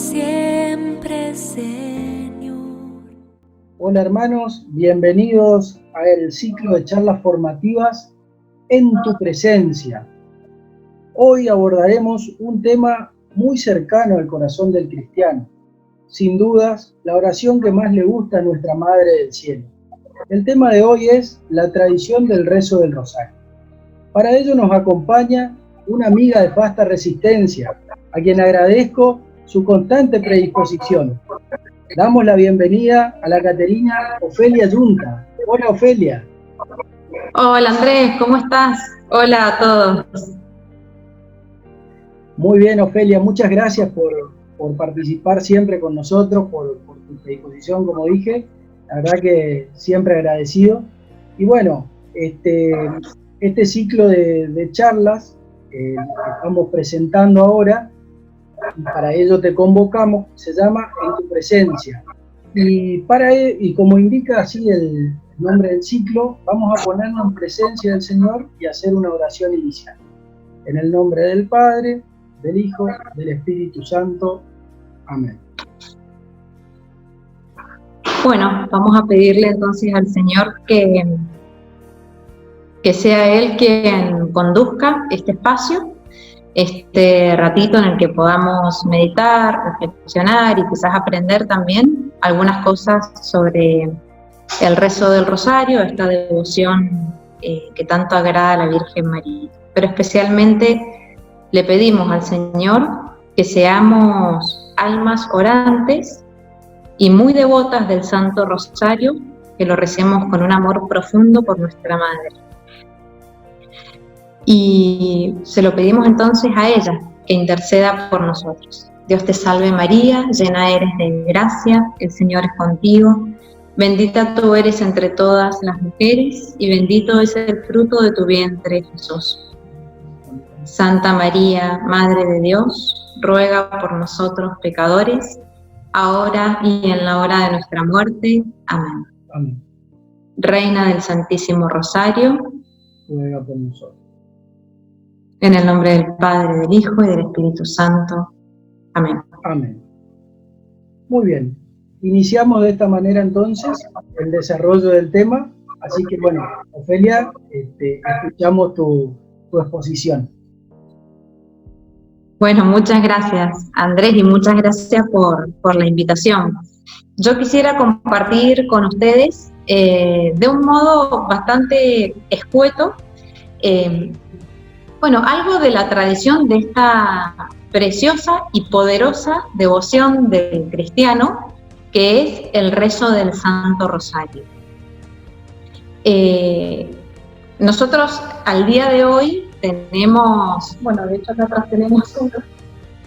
siempre, Señor. Hola hermanos, bienvenidos al ciclo de charlas formativas En tu presencia. Hoy abordaremos un tema muy cercano al corazón del cristiano. Sin dudas, la oración que más le gusta a nuestra Madre del Cielo. El tema de hoy es la tradición del rezo del rosario. Para ello nos acompaña una amiga de vasta resistencia, a quien agradezco su constante predisposición. Damos la bienvenida a la Caterina Ofelia Yunta. Hola Ofelia. Hola Andrés, ¿cómo estás? Hola a todos. Muy bien Ofelia, muchas gracias por participar siempre con nosotros, por tu predisposición, como dije. La verdad que siempre agradecido. Y bueno, este ciclo de charlas que estamos presentando ahora, y para ello te convocamos, se llama En tu presencia. Y como indica así el nombre del ciclo, vamos a ponernos en presencia del Señor y hacer una oración inicial. En el nombre del Padre, del Hijo, del Espíritu Santo. Amén. Bueno, vamos a pedirle entonces al Señor que sea Él quien conduzca este espacio, este ratito en el que podamos meditar, reflexionar y quizás aprender también algunas cosas sobre el rezo del rosario, esta devoción que tanto agrada a la Virgen María. Pero especialmente le pedimos al Señor que seamos almas orantes y muy devotas del Santo Rosario, que lo recemos con un amor profundo por nuestra Madre. Y se lo pedimos entonces a ella, que interceda por nosotros. Dios te salve María, llena eres de gracia, el Señor es contigo. Bendita tú eres entre todas las mujeres, y bendito es el fruto de tu vientre, Jesús. Santa María, Madre de Dios, ruega por nosotros pecadores, ahora y en la hora de nuestra muerte. Amén. Amén. Reina del Santísimo Rosario, ruega por nosotros. En el nombre del Padre, del Hijo y del Espíritu Santo. Amén. Amén. Muy bien. Iniciamos de esta manera entonces el desarrollo del tema. Así que bueno, Ofelia, escuchamos tu exposición. Bueno, muchas gracias Andrés y muchas gracias por la invitación. Yo quisiera compartir con ustedes de un modo bastante escueto algo de la tradición de esta preciosa y poderosa devoción del cristiano, que es el rezo del Santo Rosario. Nosotros al día de hoy tenemos, de hecho acá atrás tenemos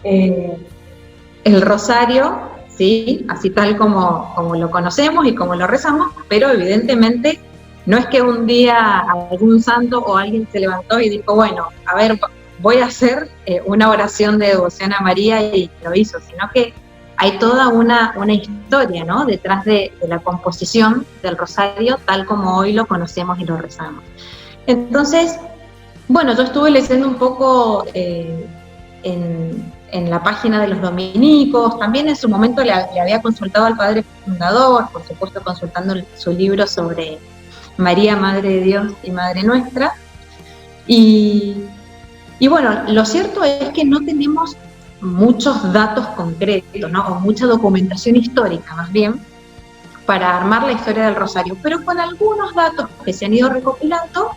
el rosario, ¿sí? Así tal como lo conocemos y como lo rezamos, pero evidentemente no es que un día algún santo o alguien se levantó y dijo, a ver, voy a hacer una oración de devoción a María y lo hizo, sino que hay toda una historia, ¿no?, detrás de la composición del rosario tal como hoy lo conocemos y lo rezamos. Entonces, yo estuve leyendo un poco en la página de los dominicos, también en su momento le había consultado al padre fundador, por supuesto consultando su libro sobre María, Madre de Dios y Madre Nuestra, y lo cierto es que no tenemos muchos datos concretos, ¿no?, o mucha documentación histórica más bien, para armar la historia del rosario, pero con algunos datos que se han ido recopilando,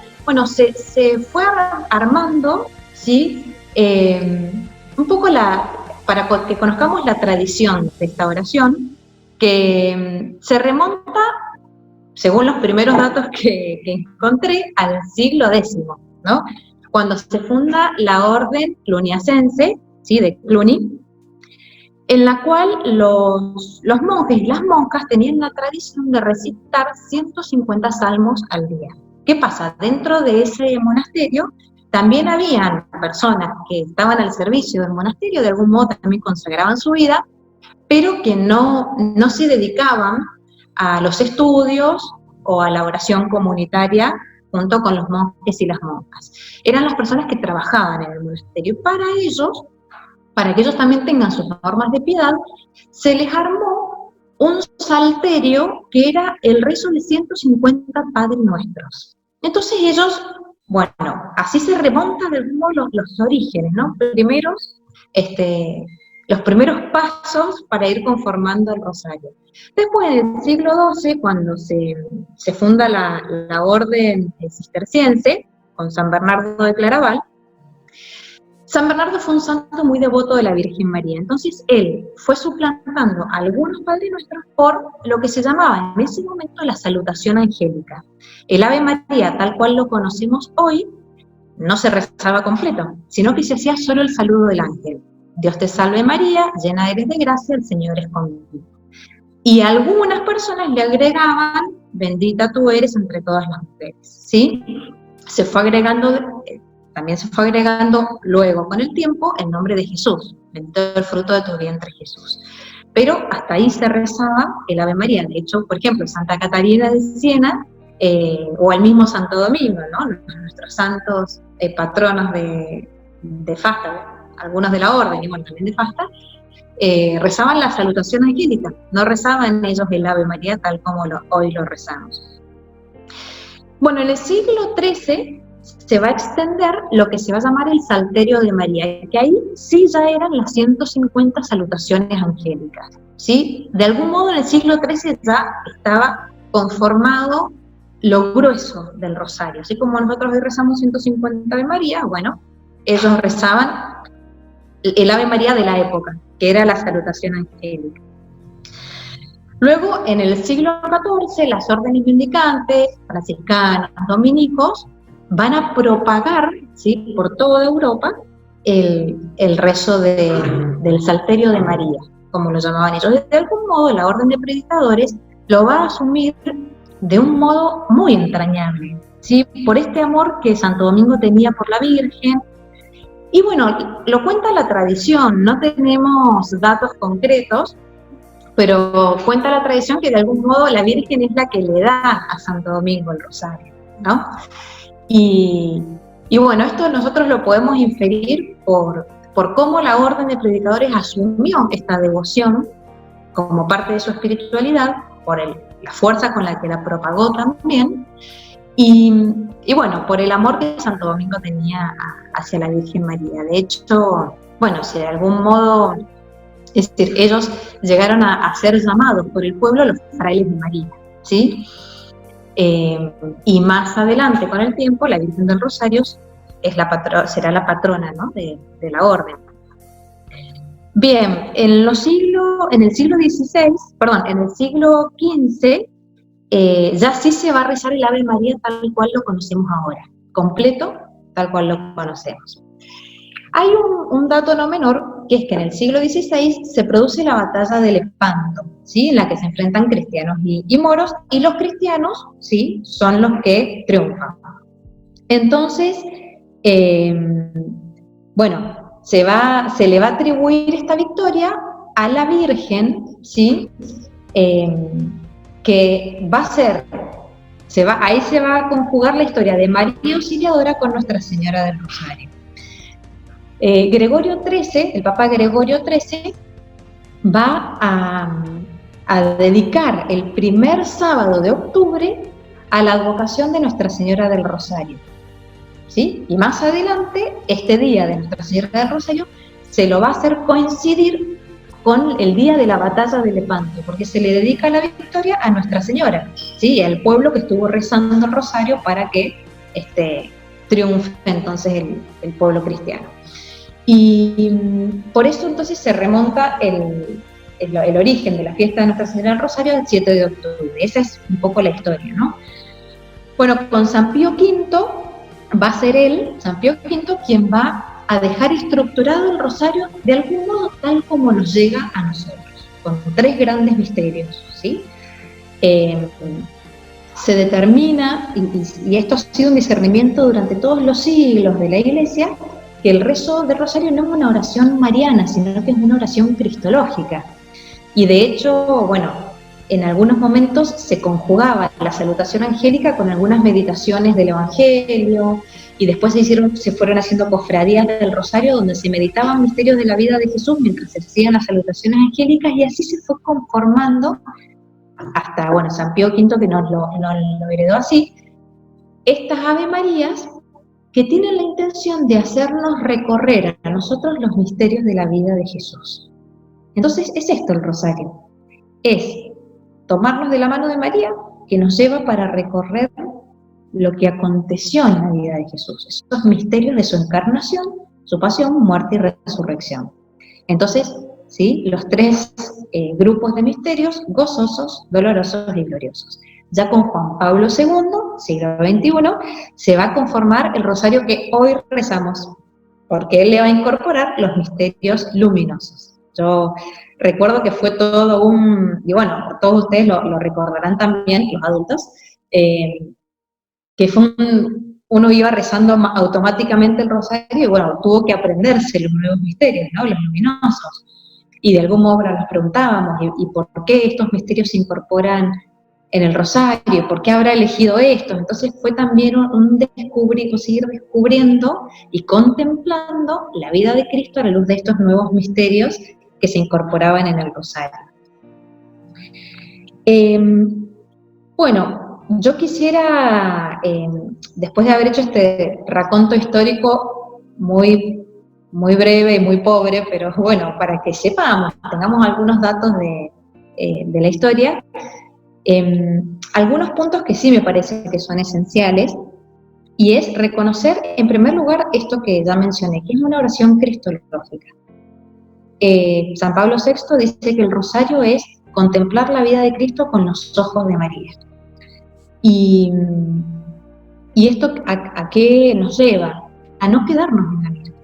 se fue armando, ¿sí?, un poco para que conozcamos la tradición de esta oración, que se remonta, según los primeros datos que encontré, al siglo X, ¿no?, cuando se funda la orden cluniacense, ¿sí?, de Cluny, en la cual los monjes y las monjas tenían la tradición de recitar 150 salmos al día. ¿Qué pasa? Dentro de ese monasterio también habían personas que estaban al servicio del monasterio, de algún modo también consagraban su vida, pero que no se dedicaban a los estudios o a la oración comunitaria junto con los monjes y las monjas. Eran las personas que trabajaban en el monasterio. Para ellos, para que ellos también tengan sus normas de piedad, se les armó un salterio que era el rezo de 150 Padres Nuestros. Entonces ellos, bueno, así se remontan de algún modo los orígenes, ¿no? Los primeros pasos para ir conformando el rosario. Después, en el siglo XII, cuando se funda la orden cisterciense, con San Bernardo de Claraval, San Bernardo fue un santo muy devoto de la Virgen María. Entonces, él fue suplantando a algunos Padres Nuestros por lo que se llamaba en ese momento la salutación angélica. El Ave María, tal cual lo conocemos hoy, no se rezaba completo, sino que se hacía solo el saludo del ángel. Dios te salve María, llena eres de gracia, el Señor es contigo. Y algunas personas le agregaban, bendita tú eres entre todas las mujeres, ¿sí? También se fue agregando luego con el tiempo el nombre de Jesús, bendito el fruto de tu vientre Jesús. Pero hasta ahí se rezaba el Ave María. De hecho, por ejemplo, Santa Catarina de Siena, o el mismo Santo Domingo, ¿no? Nuestros santos patronos de Fasta, algunos de la orden, y bueno, también de Fasta, rezaban la salutación angélica, no rezaban ellos el Ave María tal como hoy lo rezamos. Bueno, en el siglo XIII se va a extender lo que se va a llamar el Salterio de María, que ahí sí ya eran las 150 salutaciones angélicas, ¿sí? De algún modo en el siglo XIII ya estaba conformado lo grueso del rosario, así como nosotros hoy rezamos 150 Ave María, bueno, ellos rezaban el Ave María de la época, que era la salutación angélica. Luego, en el siglo XIV, las órdenes mendicantes, franciscanos, dominicos, van a propagar, ¿sí?, por toda Europa el rezo del Salterio de María, como lo llamaban ellos. De algún modo, la orden de predicadores lo va a asumir de un modo muy entrañable, ¿sí?, por este amor que Santo Domingo tenía por la Virgen. Y bueno, lo cuenta la tradición, no tenemos datos concretos, pero cuenta la tradición que de algún modo la Virgen es la que le da a Santo Domingo el rosario, ¿no? Y bueno, esto nosotros lo podemos inferir por cómo la orden de predicadores asumió esta devoción como parte de su espiritualidad, por la fuerza con la que la propagó también, y bueno, por el amor que Santo Domingo tenía hacia la Virgen María. De hecho, bueno, si de algún modo, es decir, ellos llegaron a ser llamados por el pueblo los frailes de María, ¿sí? Y más adelante, con el tiempo, la Virgen del Rosario será la patrona, ¿no?, de la orden. Bien, en el siglo XV, ya sí se va a rezar el Ave María tal cual lo conocemos ahora, completo, tal cual lo conocemos. Hay un dato no menor, que es que en el siglo XVI se produce la batalla de Lepanto, ¿sí?, en la que se enfrentan cristianos y moros, y los cristianos, ¿sí?, son los que triunfan. Entonces, bueno, se le va a atribuir esta victoria a la Virgen, ¿sí?, que va a ser, ahí se va a conjugar la historia de María Auxiliadora con Nuestra Señora del Rosario. Gregorio XIII, el Papa Gregorio XIII, va a dedicar el primer sábado de octubre a la advocación de Nuestra Señora del Rosario, ¿sí? Y más adelante, este día de Nuestra Señora del Rosario se lo va a hacer coincidir con el día de la batalla de Lepanto, porque se le dedica la victoria a Nuestra Señora, ¿sí?, al pueblo que estuvo rezando el rosario para que triunfe entonces el pueblo cristiano. Y por eso entonces se remonta el origen de la fiesta de Nuestra Señora del Rosario al 7 de octubre. Esa es un poco la historia, ¿no? Bueno, con San Pío V va a ser San Pío V, quien va a dejar estructurado el rosario de algún modo tal como nos llega a nosotros, con 3 grandes misterios, ¿sí? Se determina, y esto ha sido un discernimiento durante todos los siglos de la Iglesia, que el rezo del rosario no es una oración mariana, sino que es una oración cristológica. Y de hecho, bueno, en algunos momentos se conjugaba la salutación angélica con algunas meditaciones del Evangelio, y después se fueron haciendo cofradías del Rosario donde se meditaban misterios de la vida de Jesús mientras se hacían las salutaciones angélicas, y así se fue conformando hasta, bueno, San Pío V, que nos lo heredó así, estas Ave Marías que tienen la intención de hacernos recorrer a nosotros los misterios de la vida de Jesús. Entonces es esto el rosario, es tomarnos de la mano de María, que nos lleva para recorrer lo que aconteció en la vida de Jesús, esos misterios de su encarnación, su pasión, muerte y resurrección. Entonces, ¿sí?, los tres grupos de misterios, gozosos, dolorosos y gloriosos. Ya con Juan Pablo II, siglo XXI, se va a conformar el rosario que hoy rezamos, porque él le va a incorporar los misterios luminosos. Yo recuerdo que fue todo y bueno, todos ustedes lo recordarán también, los adultos, que fue uno iba rezando automáticamente el rosario y bueno, tuvo que aprenderse los nuevos misterios, ¿no?, los luminosos. Y de algún modo nos preguntábamos, ¿y por qué estos misterios se incorporan en el rosario? ¿Por qué habrá elegido estos? Entonces fue también seguir descubriendo y contemplando la vida de Cristo a la luz de estos nuevos misterios que se incorporaban en el rosario. Bueno, yo quisiera, después de haber hecho este raconto histórico muy breve y muy pobre, pero bueno, para que sepamos, tengamos algunos datos de la historia, algunos puntos que sí me parece que son esenciales, y es reconocer, en primer lugar, esto que ya mencioné, que es una oración cristológica. San Pablo VI dice que el rosario es contemplar la vida de Cristo con los ojos de María. Y esto, ¿a qué nos lleva? A no quedarnos en la Virgen.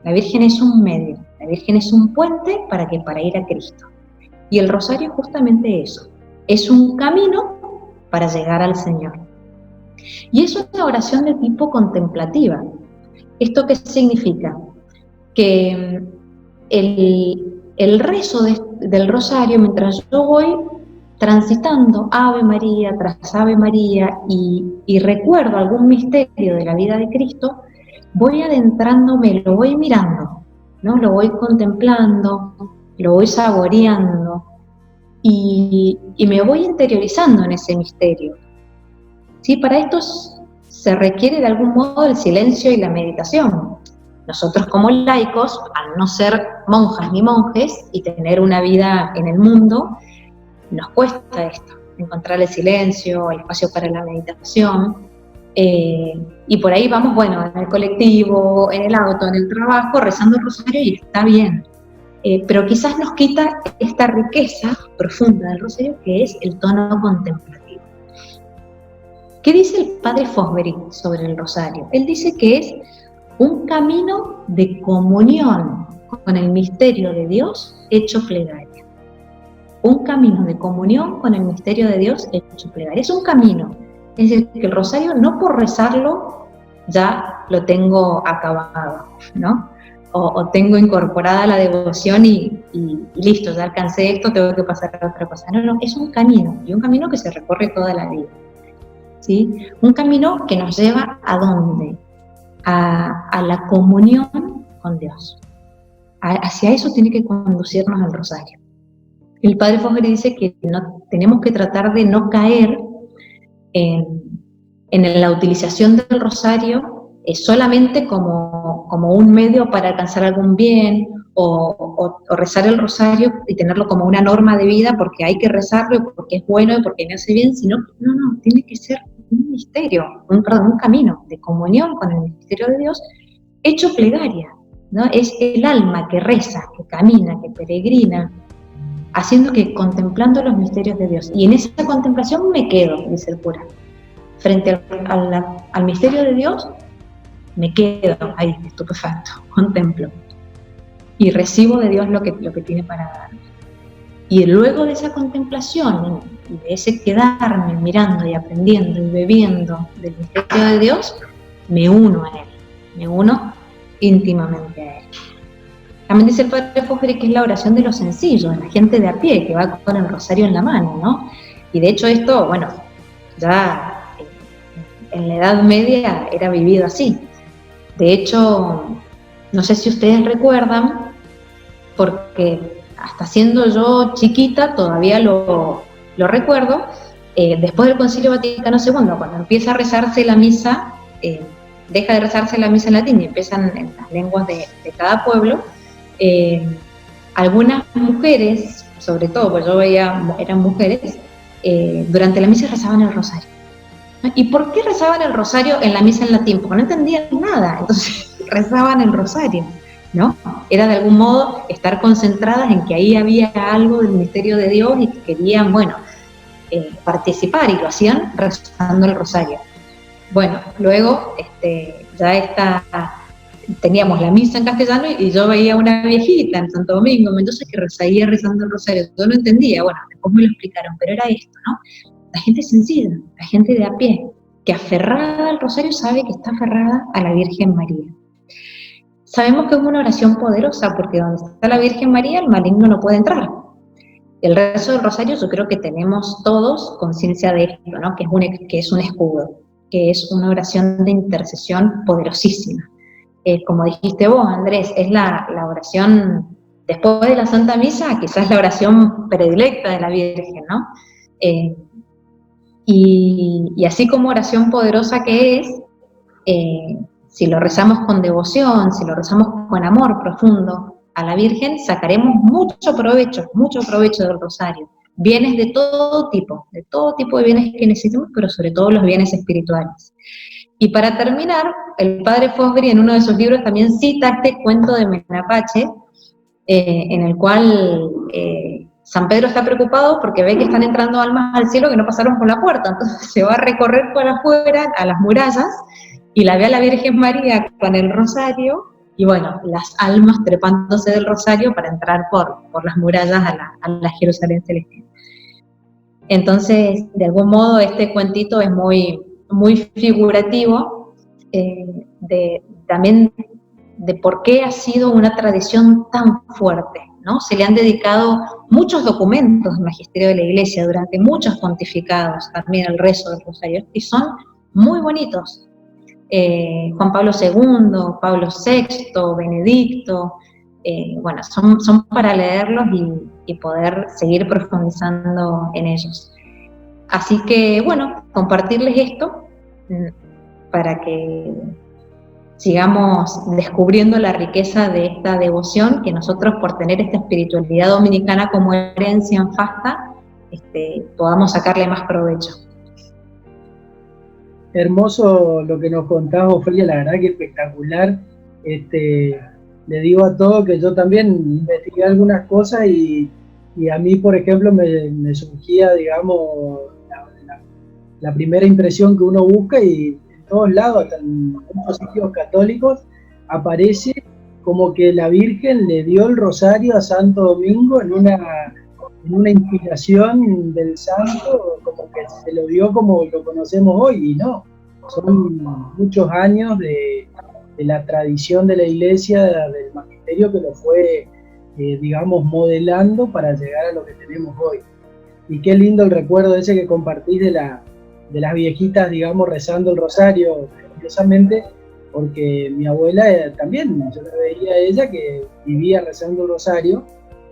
La Virgen es un medio, la Virgen es un puente para ir a Cristo. Y el rosario es justamente eso, es un camino para llegar al Señor. Y eso es una oración de tipo contemplativa. ¿Esto qué significa? Que el rezo del rosario, mientras yo voy transitando Ave María tras Ave María y recuerdo algún misterio de la vida de Cristo, voy adentrándome, lo voy mirando, ¿no?, lo voy contemplando, lo voy saboreando y me voy interiorizando en ese misterio. ¿Sí? Para esto se requiere de algún modo el silencio y la meditación. Nosotros como laicos, al no ser monjas ni monjes y tener una vida en el mundo, nos cuesta esto, encontrar el silencio, el espacio para la meditación, y por ahí vamos, bueno, en el colectivo, en el auto, en el trabajo, rezando el rosario y está bien, pero quizás nos quita esta riqueza profunda del rosario que es el tono contemplativo. ¿Qué dice el padre Fosbury sobre el rosario? Él dice que es un camino de comunión con el misterio de Dios hecho plegaria. Un camino de comunión con el misterio de Dios hecho plegaria. Es un camino. Es decir, que el rosario no por rezarlo ya lo tengo acabado, ¿no? O tengo incorporada la devoción y listo, ya alcancé esto, tengo que pasar a otra cosa. No, es un camino, y un camino que se recorre toda la vida, ¿sí? Un camino que nos lleva ¿a dónde? A la comunión con Dios. Hacia eso tiene que conducirnos el rosario. El padre Fosbury dice que tenemos que tratar de no caer en la utilización del rosario solamente como un medio para alcanzar algún bien, o rezar el rosario y tenerlo como una norma de vida porque hay que rezarlo, porque es bueno y porque me hace bien, sino no, tiene que ser un misterio, un camino de comunión con el misterio de Dios hecho plegaria, ¿no? Es el alma que reza, que camina, que peregrina, haciendo que contemplando los misterios de Dios. Y en esa contemplación me quedo, dice el cura. Frente al misterio de Dios, me quedo ahí, estupefacto, contemplo. Y recibo de Dios lo que tiene para darme. Y luego de esa contemplación, y de ese quedarme mirando y aprendiendo y bebiendo del misterio de Dios, me uno a Él, me uno íntimamente a Él. También dice el padre Fosbury que es la oración de los sencillos, de la gente de a pie, que va con el rosario en la mano, ¿no? Y de hecho esto, bueno, ya en la Edad Media era vivido así. De hecho, no sé si ustedes recuerdan, porque hasta siendo yo chiquita todavía lo recuerdo, después del Concilio Vaticano II, cuando empieza a rezarse la misa, deja de rezarse la misa en latín y empiezan en las lenguas de cada pueblo, algunas mujeres, sobre todo, pues yo veía, eran mujeres, durante la misa rezaban el rosario. ¿Y por qué rezaban el rosario en la misa en latín? Porque no entendían nada, entonces rezaban el rosario, ¿no? Era de algún modo estar concentradas en que ahí había algo del misterio de Dios y que querían, bueno, participar, y lo hacían rezando el rosario. Bueno, luego ya teníamos la misa en castellano y yo veía una viejita en Santo Domingo, entonces que seguía rezando el rosario. Yo no entendía, bueno, después me lo explicaron, pero era esto, ¿no? La gente sencilla, la gente de a pie, que aferrada al rosario sabe que está aferrada a la Virgen María. Sabemos que es una oración poderosa porque donde está la Virgen María el maligno no puede entrar. El rezo del rosario yo creo que tenemos todos conciencia de esto, ¿no? Que es un escudo, que es una oración de intercesión poderosísima. Como dijiste vos, Andrés, es la oración, después de la Santa Misa, quizás la oración predilecta de la Virgen, ¿no? Y así como oración poderosa que es, si lo rezamos con devoción, si lo rezamos con amor profundo a la Virgen, sacaremos mucho provecho del rosario. Bienes de todo tipo de bienes que necesitamos, pero sobre todo los bienes espirituales. Y para terminar, el padre Fosbury en uno de sus libros también cita este cuento de Menapache, en el cual San Pedro está preocupado porque ve que están entrando almas al cielo que no pasaron por la puerta, entonces se va a recorrer por afuera a las murallas y la ve a la Virgen María con el rosario y bueno, las almas trepándose del rosario para entrar por las murallas a la Jerusalén celestial. Entonces, de algún modo, este cuentito es muy, muy figurativo también de por qué ha sido una tradición tan fuerte, ¿no? Se le han dedicado muchos documentos del magisterio de la Iglesia durante muchos pontificados también al rezo del rosario, y son muy bonitos. Juan Pablo II, Pablo VI, Benedicto, bueno, son para leerlos y poder seguir profundizando en ellos. Así que, bueno, compartirles esto para que sigamos descubriendo la riqueza de esta devoción, que nosotros por tener esta espiritualidad dominicana como herencia en Fasta, podamos sacarle más provecho. Hermoso lo que nos contás, Ofelia, la verdad que espectacular. Le digo a todos que yo también investigué algunas cosas y a mí, por ejemplo, me surgía, digamos, la primera impresión que uno busca, y en todos lados, hasta en muchos sitios católicos, aparece como que la Virgen le dio el rosario a Santo Domingo en una inspiración del santo, como que se lo dio como lo conocemos hoy, y no, son muchos años de la tradición de la Iglesia, del magisterio, que lo fue, digamos, modelando para llegar a lo que tenemos hoy. Y qué lindo el recuerdo ese que compartís de las viejitas, digamos, rezando el rosario, curiosamente, porque mi abuela también, yo la veía a ella que vivía rezando el rosario,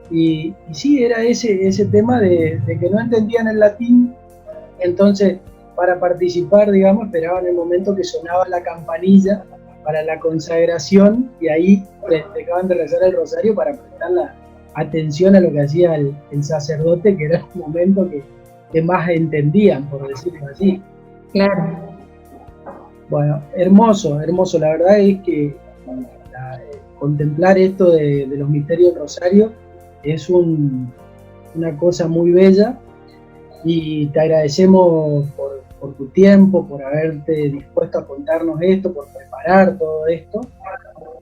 y sí, era ese tema de que no entendían el latín, entonces para participar, digamos, esperaban el momento que sonaba la campanilla para la consagración, y ahí dejaban de rezar el rosario para prestar la atención a lo que hacía el sacerdote, que era el momento que más entendían, por decirlo así. Claro. Bueno, hermoso, la verdad es que contemplar esto de los misterios del rosario es una cosa muy bella, y te agradecemos por tu tiempo, por haberte dispuesto a contarnos esto, por preparar todo esto,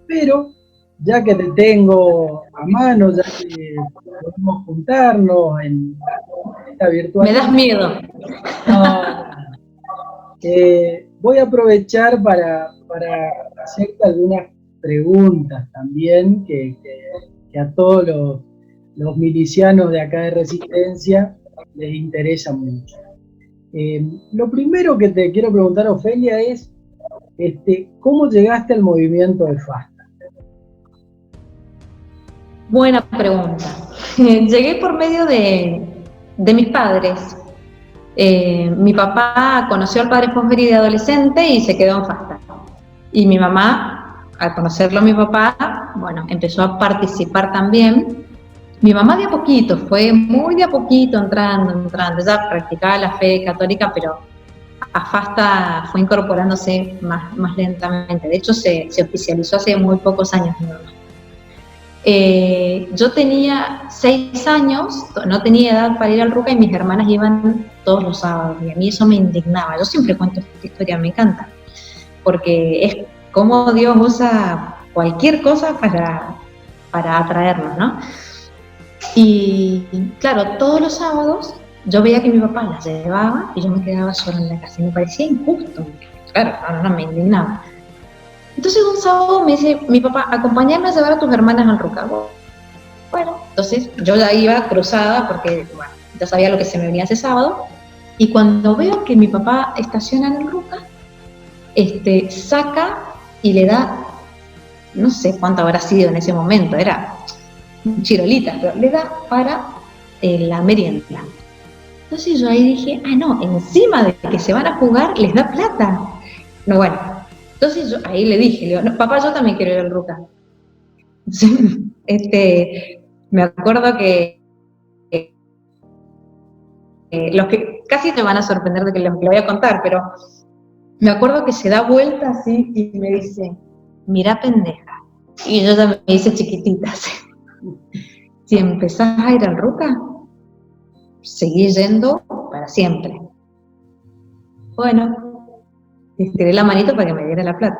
pero ya que te tengo a mano, ya que podemos juntarnos en esta virtual. Me das miedo. No. Voy a aprovechar para hacerte algunas preguntas también que a todos los milicianos de acá de Resistencia les interesa mucho. Lo primero que te quiero preguntar, Ofelia, es ¿Cómo llegaste al movimiento de Fasta? Buena pregunta. Llegué por medio de mis padres. Mi papá conoció al padre Fosbury de adolescente y se quedó en Fasta. Y mi mamá, al conocerlo a mi papá, bueno, empezó a participar también. Mi mamá de a poquito, fue muy de a poquito entrando. Ella practicaba la fe católica, pero a Fasta fue incorporándose más lentamente. De hecho, se oficializó hace muy pocos años mi mamá. Yo tenía 6 años, no tenía edad para ir al Ruca y mis hermanas iban todos los sábados y a mí eso me indignaba. Yo siempre cuento esta historia, me encanta, porque es como Dios usa cualquier cosa para atraernos, ¿no? Y claro, todos los sábados yo veía que mi papá las llevaba y yo me quedaba sola en la casa y me parecía injusto. Claro, no me indignaba. Entonces un sábado me dice mi papá, acompáñame a llevar a tus hermanas al Ruca. Bueno, entonces yo ya iba cruzada porque bueno, ya sabía lo que se me venía ese sábado. Y cuando veo que mi papá estaciona en el Ruca, saca y le da, no sé cuánto habrá sido en ese momento, era chirolita, pero le da para la merienda. Entonces yo ahí dije, no, encima de que se van a jugar, les da plata. No, bueno, entonces yo ahí le dije, no, papá, yo también quiero ir al Ruca. Me acuerdo que los que casi te van a sorprender de que lo voy a contar, pero me acuerdo que se da vuelta así y me dice, mira pendeja. Y yo ya me hice chiquitita. Si empezás a ir al Ruca, seguí yendo para siempre. Bueno, estiré la manito para que me diera la plata.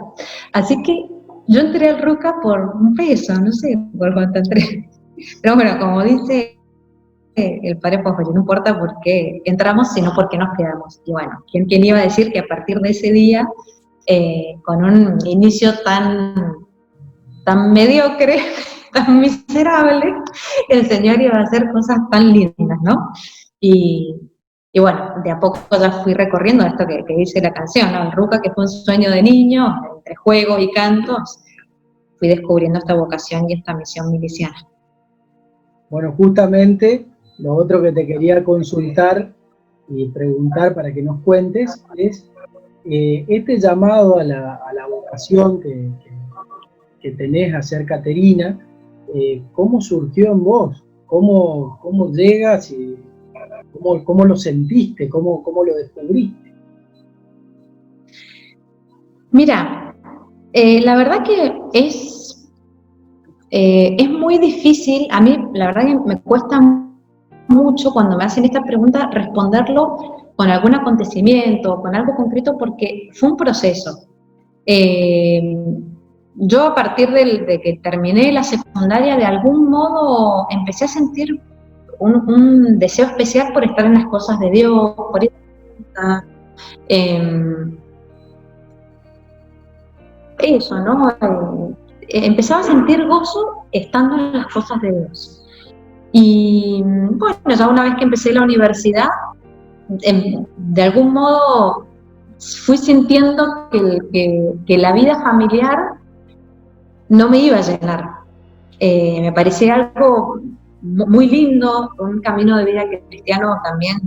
Así que yo entré al Ruca por $1, no sé por cuánto entré. Pero bueno, como dice el padre Fosbury, no importa por qué entramos, sino por qué nos quedamos. Y bueno, ¿quién iba a decir que a partir de ese día, con un inicio tan mediocre, tan miserable, el Señor iba a hacer cosas tan lindas, ¿no? Y bueno, de a poco ya fui recorriendo esto que dice la canción, ¿no? El Ruca, que fue un sueño de niño, entre juegos y cantos, fui descubriendo esta vocación y esta misión miliciana. Bueno, justamente lo otro que te quería consultar y preguntar para que nos cuentes es este llamado a la vocación que tenés a ser Caterina, ¿cómo surgió en vos? ¿Cómo llegas y cómo lo sentiste? ¿Cómo lo descubriste? Mira, la verdad que es muy difícil, a mí la verdad que me cuesta mucho cuando me hacen esta pregunta responderlo con algún acontecimiento, con algo concreto, porque fue un proceso. Yo a partir de que terminé la secundaria, de algún modo empecé a sentir un deseo especial por estar en las cosas de Dios, por ir eso, ¿no? Empezaba a sentir gozo estando en las cosas de Dios. Y bueno, ya una vez que empecé la universidad, de algún modo fui sintiendo que la vida familiar no me iba a llenar. Me parecía algo muy lindo, un camino de vida cristiano también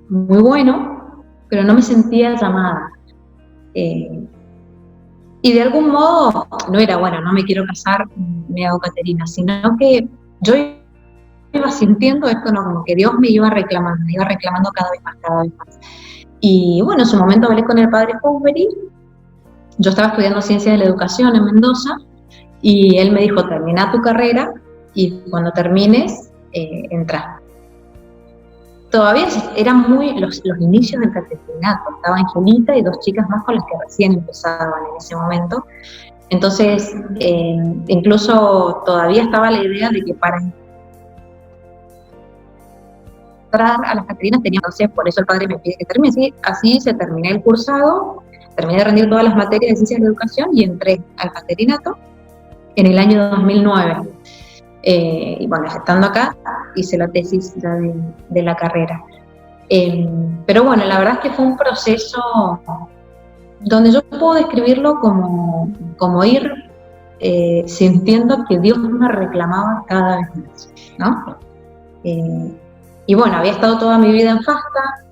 muy bueno, pero no me sentía llamada. Y de algún modo no era, bueno, no me quiero casar, me hago Caterina, sino que yo iba sintiendo esto, ¿no? Como que Dios me iba reclamando cada vez más. Y bueno, en su momento hablé con el padre Fosbury. Yo estaba estudiando Ciencias de la Educación en Mendoza y él me dijo, termina tu carrera y cuando termines, entra. Todavía eran muy los inicios del catequinato, estaba Angelita y 2 chicas más con las que recién empezaban en ese momento. Entonces, incluso todavía estaba la idea de que para entrar a las Caterinas tenía, entonces por eso el padre me pide que termine. Así se terminé el cursado, terminé de rendir todas las materias de Ciencias de la Educación y entré al caterinato en el año 2009. Y bueno, estando acá, hice la tesis de la carrera. Pero bueno, la verdad es que fue un proceso donde yo puedo describirlo como ir sintiendo que Dios me reclamaba cada vez más, ¿no? Y bueno, había estado toda mi vida en fasta,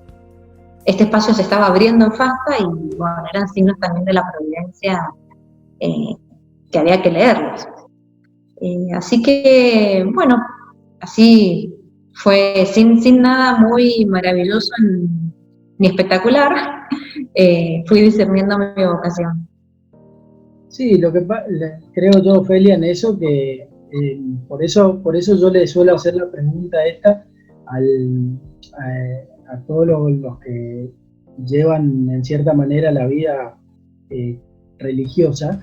este espacio se estaba abriendo en fasta y bueno, eran signos también de la providencia que había que leerlos. Así que, bueno, así fue sin nada muy maravilloso ni espectacular, fui discerniendo mi vocación. Sí, creo yo, Ofelia, en eso que por eso yo le suelo hacer la pregunta esta a todos los que llevan en cierta manera la vida religiosa,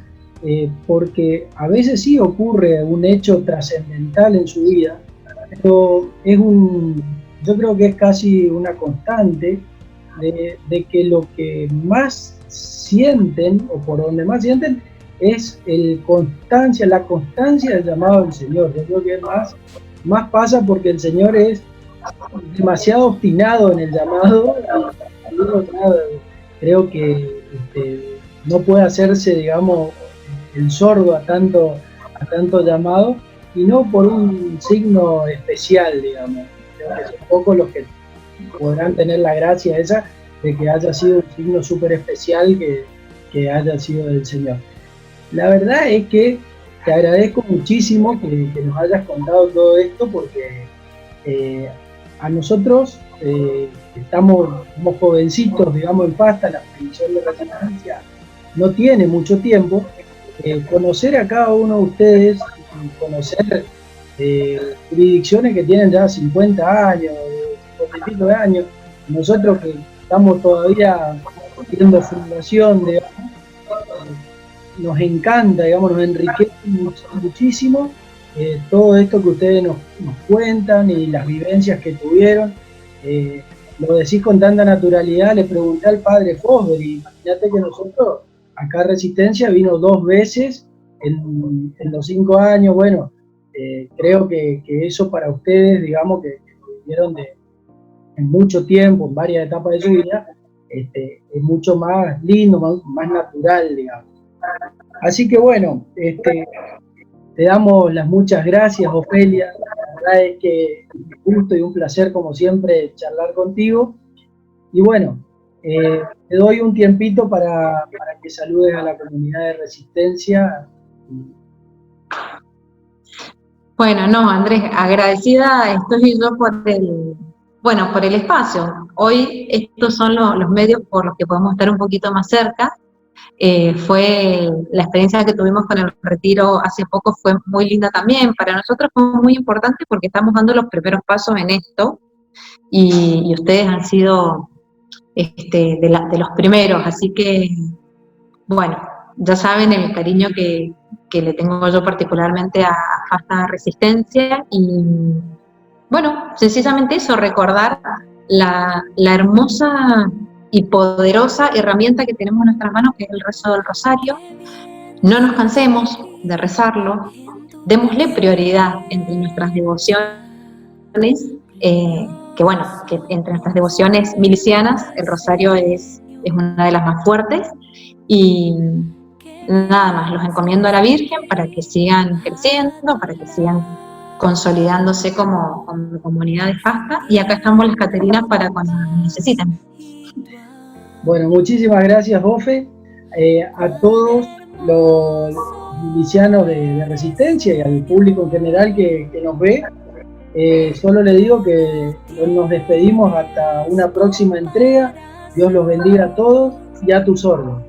porque a veces sí ocurre un hecho trascendental en su vida, pero yo creo que es casi una constante de que lo que más sienten, o por donde más sienten, es la constancia del llamado del Señor. Yo creo que más pasa porque el Señor es demasiado obstinado en el llamado. Creo que no puede hacerse, digamos, el sordo a tanto llamado, y no por un signo especial, digamos. Creo que son pocos los que podrán tener la gracia esa de que haya sido un signo súper especial que haya sido del Señor. La verdad es que te agradezco muchísimo que nos hayas contado todo esto, porque a nosotros somos jovencitos, digamos, en Fasta, la Expedición de Resistencia no tiene mucho tiempo. Conocer a cada uno de ustedes, conocer jurisdicciones que tienen ya 50 años, 50 y pico de años, nosotros que estamos todavía viendo fundación, digamos, nos encanta, digamos, nos enriquece muchísimo todo esto que ustedes nos cuentan y las vivencias que tuvieron. Lo decís con tanta naturalidad. Le pregunté al padre Fosber, y imagínate que nosotros acá Resistencia vino 2 veces en los 5 años. Bueno, creo que eso para ustedes, digamos, que lo vivieron en mucho tiempo, en varias etapas de su vida, es mucho más lindo, más natural, digamos. Así que bueno, te damos las muchas gracias, Ofelia. La verdad es que es un gusto y un placer, como siempre, charlar contigo. Y bueno, te doy un tiempito para que saludes a la comunidad de Resistencia. Bueno, no, Andrés, agradecida estoy yo por el espacio. Hoy estos son los medios por los que podemos estar un poquito más cerca. Fue la experiencia que tuvimos con el retiro hace poco, fue muy linda también. Para nosotros fue muy importante porque estamos dando los primeros pasos en esto, y ustedes han sido de los primeros, así que bueno, ya saben el cariño que le tengo yo particularmente a Fasta Resistencia. Y bueno, sencillamente eso, recordar la hermosa y poderosa herramienta que tenemos en nuestras manos, que es el rezo del rosario. No nos cansemos de rezarlo, démosle prioridad entre nuestras devociones, que bueno, que entre nuestras devociones milicianas el rosario es una de las más fuertes. Y nada más, los encomiendo a la Virgen para que sigan creciendo, para que sigan consolidándose como comunidad de Fasta, y acá estamos las Caterinas para cuando nos necesiten. Bueno, muchísimas gracias, Ofe. A todos los milicianos de Resistencia y al público en general que nos ve, solo le digo que nos despedimos hasta una próxima entrega. Dios los bendiga a todos y a tus órdenes.